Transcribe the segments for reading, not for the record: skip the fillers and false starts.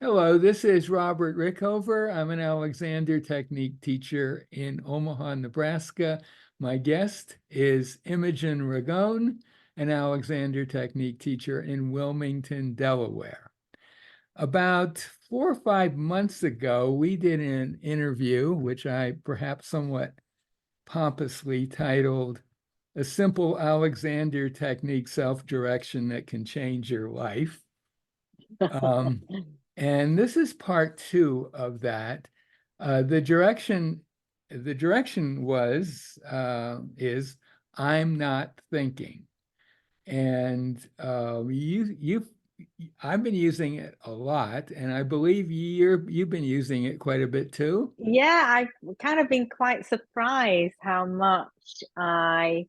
Hello, this is Robert Rickover. I'm an Alexander Technique teacher in Omaha, Nebraska. My guest is Imogen Ragone, an Alexander Technique teacher in Wilmington, Delaware. About 4 or 5 months ago, we did an interview, which I perhaps somewhat pompously titled A Simple Alexander Technique Self-Direction That Can Change Your Life. Um, and this is part two of that. The direction was is I'm not thinking, and I've been using it a lot, and I believe you've been using it quite a bit too. Yeah, I've kind of been quite surprised how much I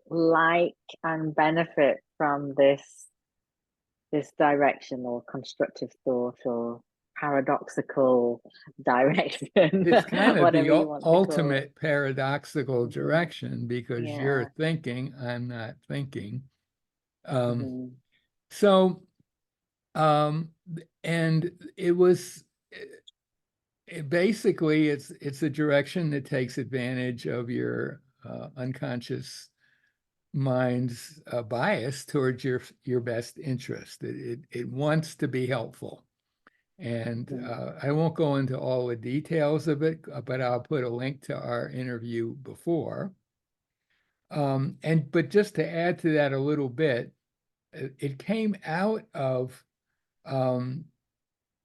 like and benefit from this direction or constructive thought or paradoxical direction, It's kind of the whatever you want to call it. ultimate paradoxical Hmm. direction because you're Yeah. thinking, I'm not thinking. Um, Hmm. so Um, and it was basically it's a direction that takes advantage of your unconscious mind's bias towards your best interest. It wants to be helpful. And Hmm. I won't go into all the details of it, but I'll put a link to our interview before. And but just to add to that a little bit, it came out of um,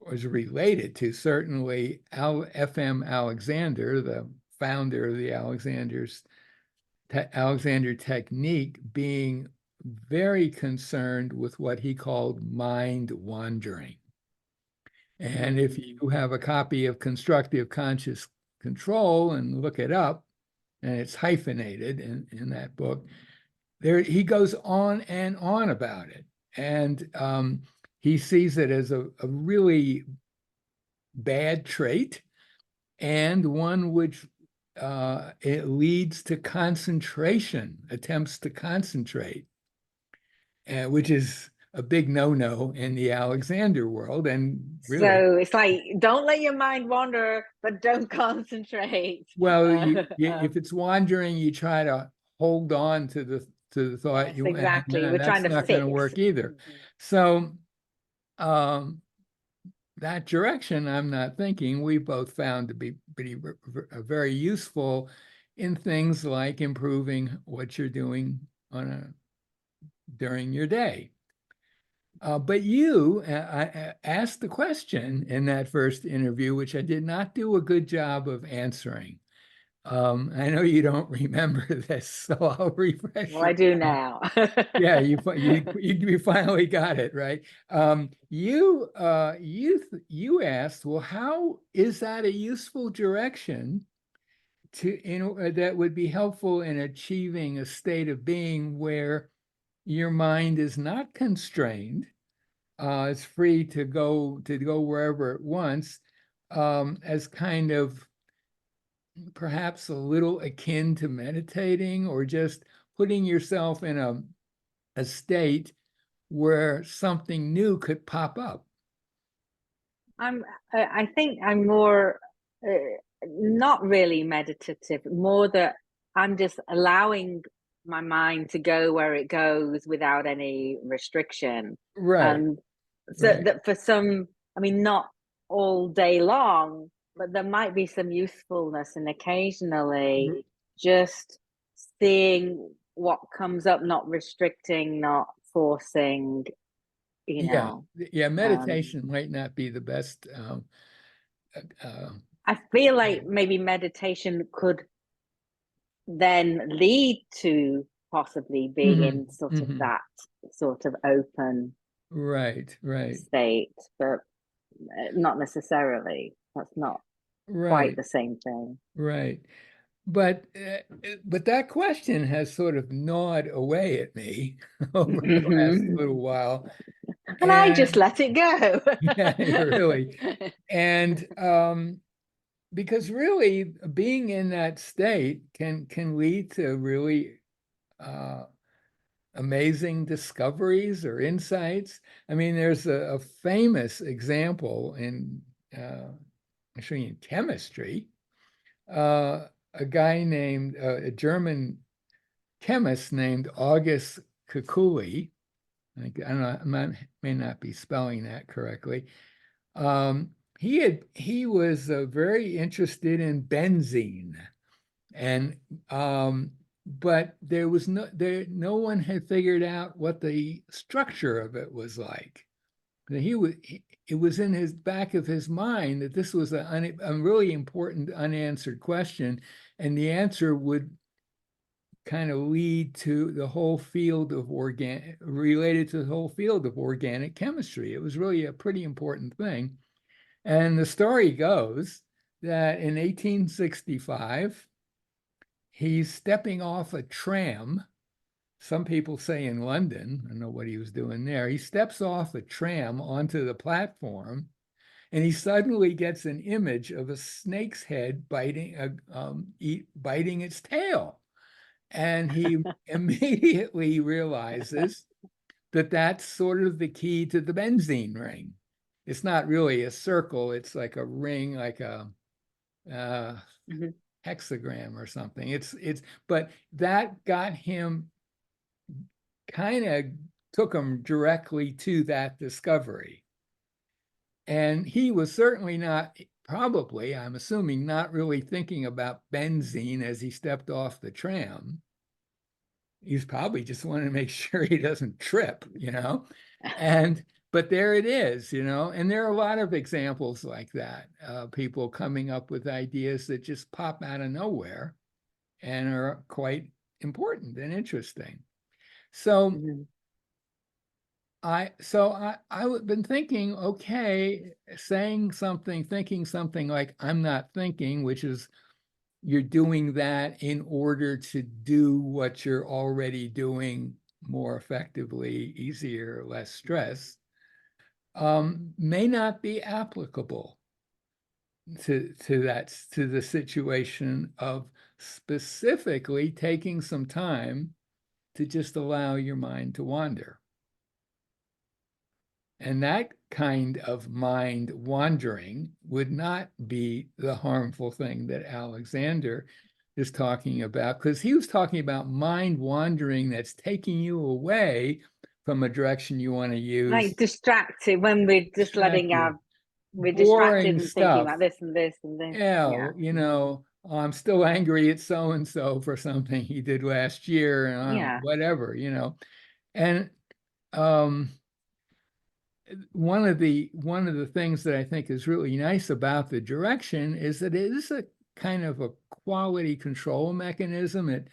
was related to certainly F.M. Alexander, the founder of the Alexander technique, being very concerned with what he called mind wandering. And if Hmm. you have a copy of Constructive Conscious Control and look it up, and it's hyphenated in that book, there he goes on and on about it. And he sees it as a really bad trait and one which it leads to concentration, attempts to concentrate, which is a big no-no in the Alexander world. And really, So it's like, don't let your mind wander, but don't concentrate. well, Uh, if it's wandering, you try to hold on to the thought yes, you, exactly. We're and trying that's to not going to fix. work either. So um, that direction, I'm not thinking, we both found to be very useful in things like improving what you're doing during your day. But you I asked the question in that first interview, which I did not do a good job of answering. I know you don't remember this, so I'll refresh Well, your I do mind. now. Yeah, you finally got it right. You asked, well, how is that a useful direction that would be helpful in achieving a state of being where your mind is not constrained, it's free to go wherever it wants, as kind of perhaps a little akin to meditating or just putting yourself in a state where something new could pop up. I think I'm more not really meditative, more that I'm just allowing my mind to go where it goes without any restriction. Right, And so right. that for some, I mean, not all day long, but there might be some usefulness and occasionally just seeing what comes up, not restricting, not forcing, you Yeah, know. yeah. Um, Meditation might not be the best. Uh, I feel like maybe meditation could then lead to possibly being mhm, in sort of mhm. that sort of open Right, right, state, but not necessarily. That's not quite right, the same thing. right. But that question has sort of gnawed away at me over the last Hmm. little while, And I just and let it go. yeah, really, and because really being in that state can lead to really uh, amazing discoveries or insights. I mean, there's a famous example in actually in chemistry. A guy named a German chemist named August Kekuli. I don't know, I may not be spelling that correctly. He was very interested in benzene, and but there was no one had figured out what the structure of it was like. It was in his back of his mind that this was a really important unanswered question, and the answer would kind of lead to the whole field of related to the whole field of organic chemistry. It was really a pretty important thing. And the story goes that in 1865, he's stepping off a tram. Some people say in London, I don't know what he was doing there. He steps off a tram onto the platform, and he suddenly gets an image of a snake's head biting its tail. And he immediately realizes that that's sort of the key to the benzene ring. It's not really a circle, it's like a ring, like a hexagram or something. But that got him, kind of took him directly to that discovery. And he was certainly not, probably, I'm assuming, not really thinking about benzene as he stepped off the tram. He's probably just wanting to make sure he doesn't trip, but there it is, and there are a lot of examples like that, people coming up with ideas that just pop out of nowhere and are quite important and interesting. So I've been thinking, okay, saying something, thinking something like I'm not thinking, which is you're doing that in order to do what you're already doing more effectively, easier, less stress, may not be applicable to the situation of specifically taking some time to just allow your mind to wander. And that kind of mind wandering would not be the harmful thing that Alexander is talking about, because he was talking about mind wandering that's taking you away from a direction you want to use. Like distracted, when we're just we're distracted and thinking about this and this and this. Yeah. I'm still angry at so-and-so for something he did last year, and whatever, and one of the things that I think is really nice about the direction is that it is a kind of a quality control mechanism.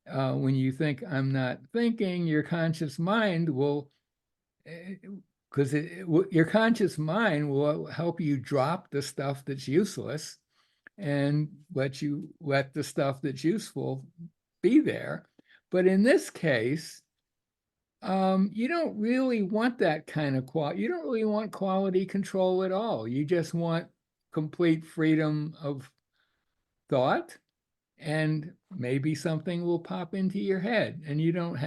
When you think I'm not thinking, your conscious mind will, because your conscious mind will help you drop the stuff that's useless and let the stuff that's useful be there. But in this case, you don't really want that kind of quality. You don't really want quality control at all. You just want complete freedom of thought, and maybe something will pop into your head, and you don't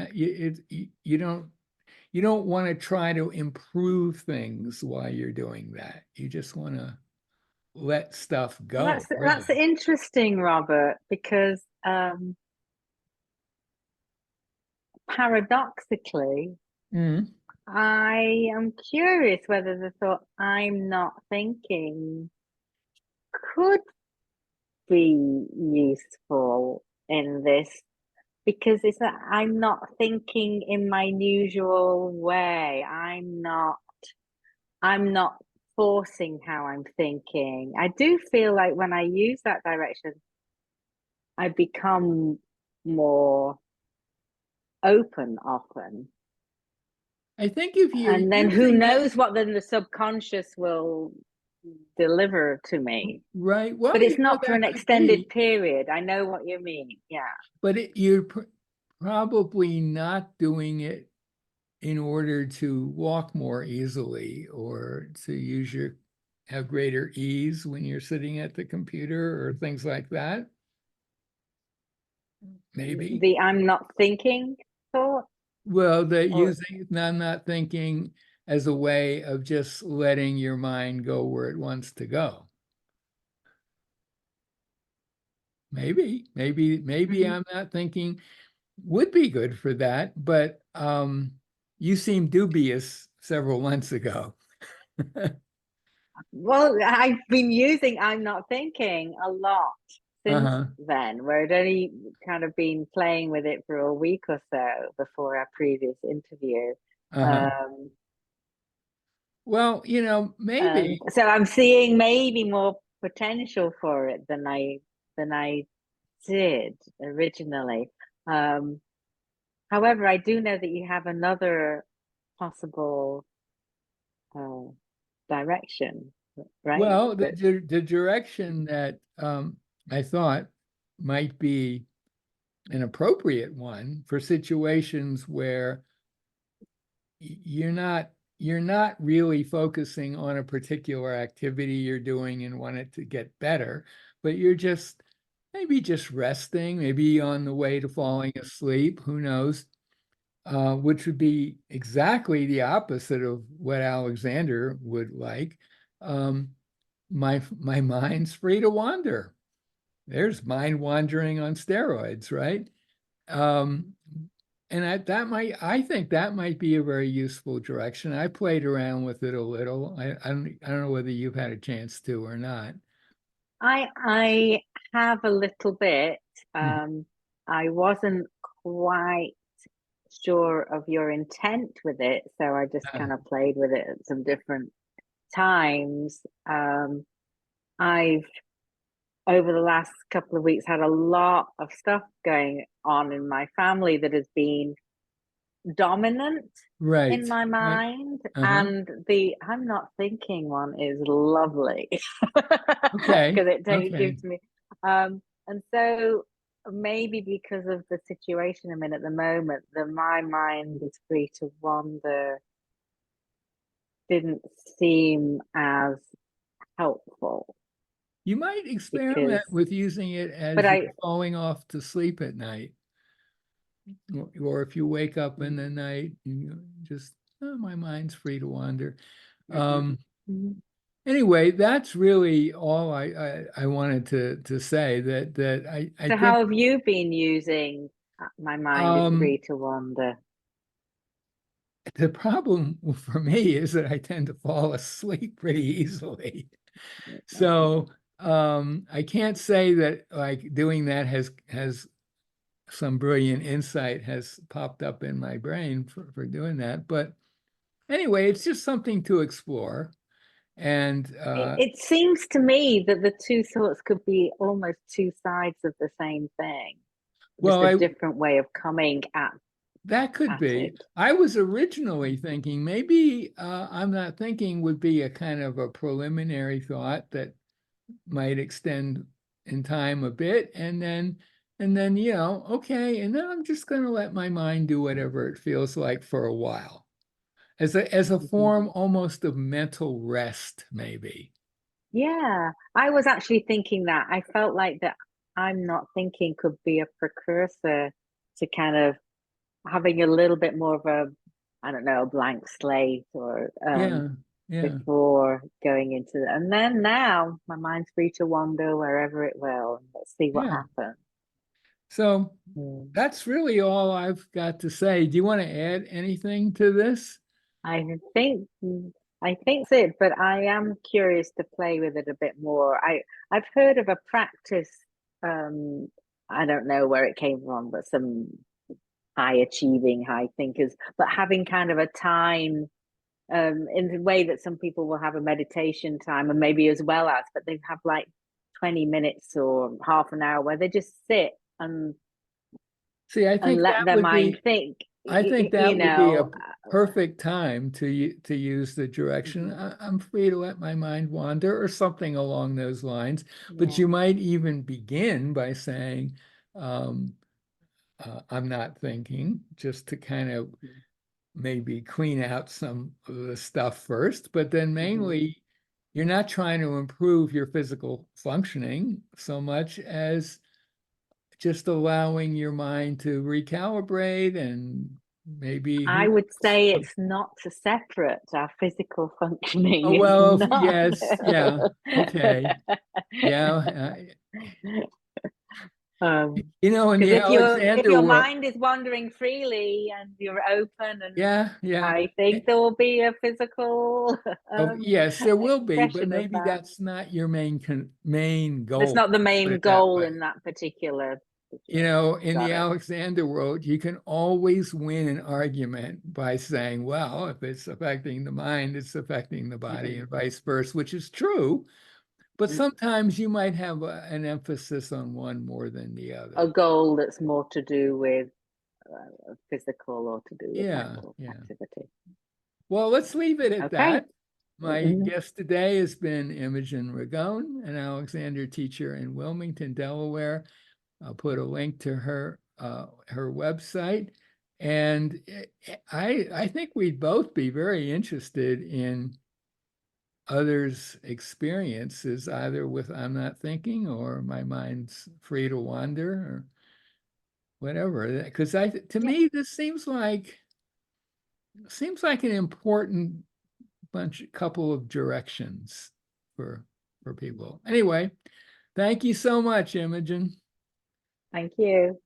want to try to improve things while you're doing that. You just want to let stuff go. That's interesting, Robert, because paradoxically, I am curious whether the thought I'm not thinking could be useful in this, because it's that I'm not thinking in my usual way. I'm not forcing how I'm thinking. I do feel like when I use that direction, I become more open often. I think if you and then who knows what then the subconscious will deliver to me, right? Well, but it's not for an extended period. I know what you mean. Yeah, but you're probably not doing it in order to walk more easily or to have greater ease when you're sitting at the computer or things like that. Maybe the I'm not thinking thought. Well, that Or using not thinking as a way of just letting your mind go where it wants to go. Maybe Mhm. I'm not thinking would be good for that, but you seemed dubious several months ago. Well, I've been using I'm not thinking a lot since Uh-huh. then, where I'd only kind of been playing with it for a week or so before our previous interview. Uh-huh. Um, Well, and maybe. so I'm seeing maybe more potential for it than I did originally. Um, However, I do know that you have another possible uh, direction, right? Well, That the direction that I thought might be an appropriate one for situations where you're not really focusing on a particular activity you're doing and want it to get better, but you're just maybe just resting, maybe on the way to falling asleep, who knows? Which would be exactly the opposite of what Alexander would like. Um, my mind's free to wander. There's mind wandering on steroids, right? Um, and I think that might be a very useful direction. I played around with it a little. I don't know whether you've had a chance to or not. I have a little bit. Mhm. I wasn't quite sure of your intent with it, so I just Uh, kind of played with it at some different times. I've over the last couple of weeks had a lot of stuff going on in my family that has been dominant in right, my right. mind, Uh-huh. and the I'm not thinking one is lovely Okay, because it okay. gives me and so maybe because of the situation I'm in at the moment, that my mind is free to wander didn't seem as helpful You might because experiment with using it but as you're I falling off to sleep at night, or if you wake up in the night, you just, oh, my mind's free to wander. Um, Mhm. anyway, that's really all I wanted to say that I So think how have you been using my mind is um, free to wander? the problem for me is that I tend to fall asleep pretty easily. So I can't say that like doing that has some brilliant insight has popped up in my brain for doing that. But anyway, it's just something to explore. And It seems to me that the two thoughts could be almost two sides of the same thing, well, just a I different way of coming that could at be. it. I was originally thinking maybe I'm not thinking would be a kind of a preliminary thought that might extend in time a bit, and then okay, and then I'm just going to let my mind do whatever it feels like for a while, as a Mhm. form almost of mental rest, maybe. Yeah, I was actually thinking that. I felt like that I'm not thinking could be a precursor to kind of having a little bit more of a, I don't know, a blank slate or Yeah, yeah, before going into it. And then now my mind's free to wander wherever it will. Let's see what yeah. happens. So Mm. that's really all I've got to say. Do you want to add anything to this? I think I think that's it, but I am curious to play with it a bit more. I've heard of a practice. Um, I don't know where it came from, but some high achieving, high thinkers, but having kind of a time in the way that some people will have a meditation time, and maybe as well as, but they have like 20 minutes or half an hour where they just sit See, and let their mind think. I think You that would be a know, perfect time to use the direction. mhm, I'm free to let my mind wander or something along those lines. But yeah. you might even begin by saying, um, I'm not thinking, just to kind of Mhm, maybe clean out some of the stuff first. But then mhm. mainly, you're not trying to improve your physical functioning so much as just allowing your mind to recalibrate and maybe I who would knows? say it's not so separate. Our physical functioning Oh, is well, not. yes, yeah, okay. Yeah, you know, in Because the if Alexander your world, mind is wandering freely and you're open, and yeah, yeah. I think there will be a physical Yes, there will be, but expression of maybe that. that's not your main It's goal. not the Put main it that goal way. in that particular You situation. know, in the Got it. Alexander world, you can always win an argument by saying, well, if it's affecting the mind, it's affecting the body, and vice versa, which is true. But sometimes you might have an emphasis on one more than the A other. goal that's more to do with physical or to do with Yeah, mental yeah. activity. Well, let's leave it at Okay. that. My guest today has been Imogen Ragone, an Alexander teacher in Wilmington, Delaware. I'll put a link to her website. And I think we'd both be very interested in others' experiences, either with I'm not thinking or my mind's free to wander or whatever. Because to Yep. me, this seems like an important couple of directions for people. Anyway, thank you so much, Imogen. Thank you.